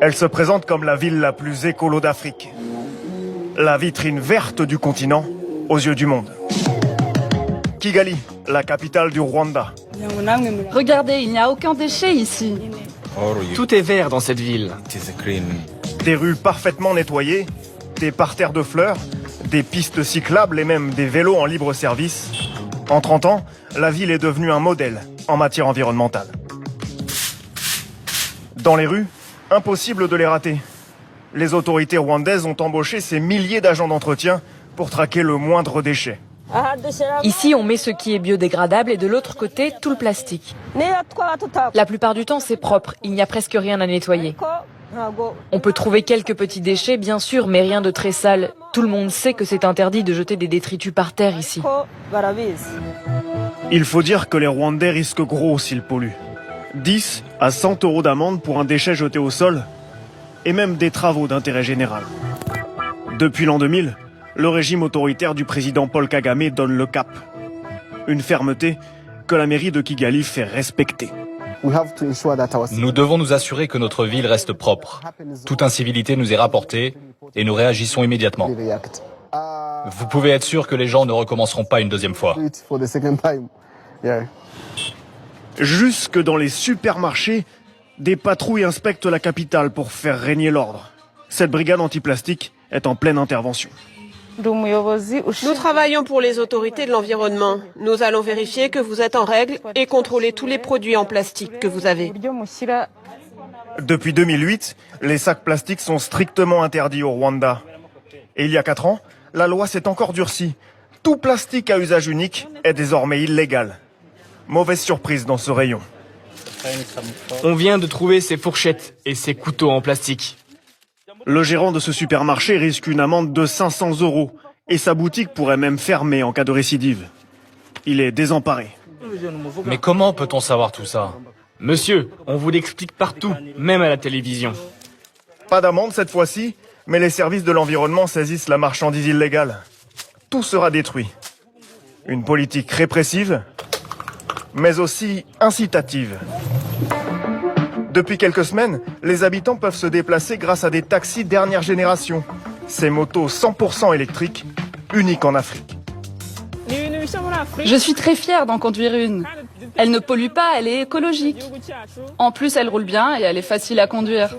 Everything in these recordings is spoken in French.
Elle se présente comme la ville la plus écolo d'Afrique. La vitrine verte du continent aux yeux du monde. Kigali, la capitale du Rwanda. Regardez, il n'y a aucun déchet ici. Tout est vert dans cette ville. Des rues parfaitement nettoyées, des parterres de fleurs, des pistes cyclables et même des vélos en libre service. En 30 ans, la ville est devenue un modèle en matière environnementale. Dans les rues, impossible de les rater. Les autorités rwandaises ont embauché ces milliers d'agents d'entretien pour traquer le moindre déchet. Ici, on met ce qui est biodégradable et de l'autre côté, tout le plastique. La plupart du temps, c'est propre. Il n'y a presque rien à nettoyer. On peut trouver quelques petits déchets, bien sûr, mais rien de très sale. Tout le monde sait que c'est interdit de jeter des détritus par terre ici. Il faut dire que les Rwandais risquent gros s'ils polluent. 10 à 100 € d'amende pour un déchet jeté au sol et même des travaux d'intérêt général. Depuis l'an 2000, le régime autoritaire du président Paul Kagame donne le cap. Une fermeté que la mairie de Kigali fait respecter. Nous devons nous assurer que notre ville reste propre. Toute incivilité nous est rapportée et nous réagissons immédiatement. Vous pouvez être sûr que les gens ne recommenceront pas une deuxième fois. Jusque dans les supermarchés, des patrouilles inspectent la capitale pour faire régner l'ordre. Cette brigade anti-plastique est en pleine intervention. Nous travaillons pour les autorités de l'environnement. Nous allons vérifier que vous êtes en règle et contrôler tous les produits en plastique que vous avez. Depuis 2008, les sacs plastiques sont strictement interdits au Rwanda. Et il y a 4 ans, la loi s'est encore durcie. Tout plastique à usage unique est désormais illégal. Mauvaise surprise dans ce rayon. On vient de trouver ces fourchettes et ces couteaux en plastique. Le gérant de ce supermarché risque une amende de 500 € et sa boutique pourrait même fermer en cas de récidive. Il est désemparé. Mais comment peut-on savoir tout ça? Monsieur, on vous l'explique partout, même à la télévision. Pas d'amende cette fois-ci, mais les services de l'environnement saisissent la marchandise illégale. Tout sera détruit. Une politique répressive, mais aussi incitative. Depuis quelques semaines, les habitants peuvent se déplacer grâce à des taxis dernière génération. Ces motos 100% électriques, uniques en Afrique. Je suis très fière d'en conduire une. Elle ne pollue pas, elle est écologique. En plus, elle roule bien et elle est facile à conduire.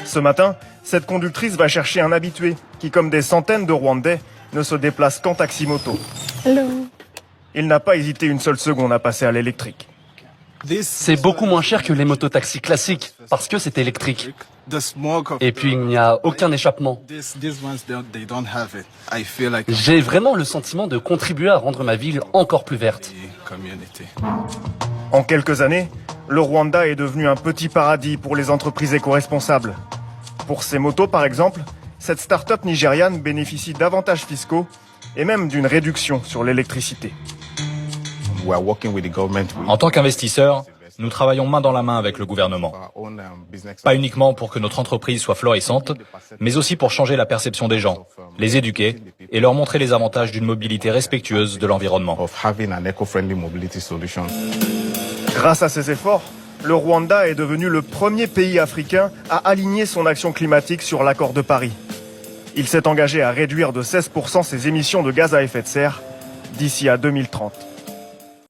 Ce matin, cette conductrice va chercher un habitué qui, comme des centaines de Rwandais, ne se déplace qu'en taxi-moto. Il n'a pas hésité une seule seconde à passer à l'électrique. C'est beaucoup moins cher que les mototaxis classiques, parce que c'est électrique. Et puis il n'y a aucun échappement. J'ai vraiment le sentiment de contribuer à rendre ma ville encore plus verte. En quelques années, le Rwanda est devenu un petit paradis pour les entreprises éco-responsables. Pour ces motos par exemple, cette start-up nigériane bénéficie d'avantages fiscaux et même d'une réduction sur l'électricité. En tant qu'investisseurs, nous travaillons main dans la main avec le gouvernement. Pas uniquement pour que notre entreprise soit florissante, mais aussi pour changer la perception des gens, les éduquer et leur montrer les avantages d'une mobilité respectueuse de l'environnement. Grâce à ces efforts, le Rwanda est devenu le premier pays africain à aligner son action climatique sur l'accord de Paris. Il s'est engagé à réduire de 16% ses émissions de gaz à effet de serre d'ici à 2030.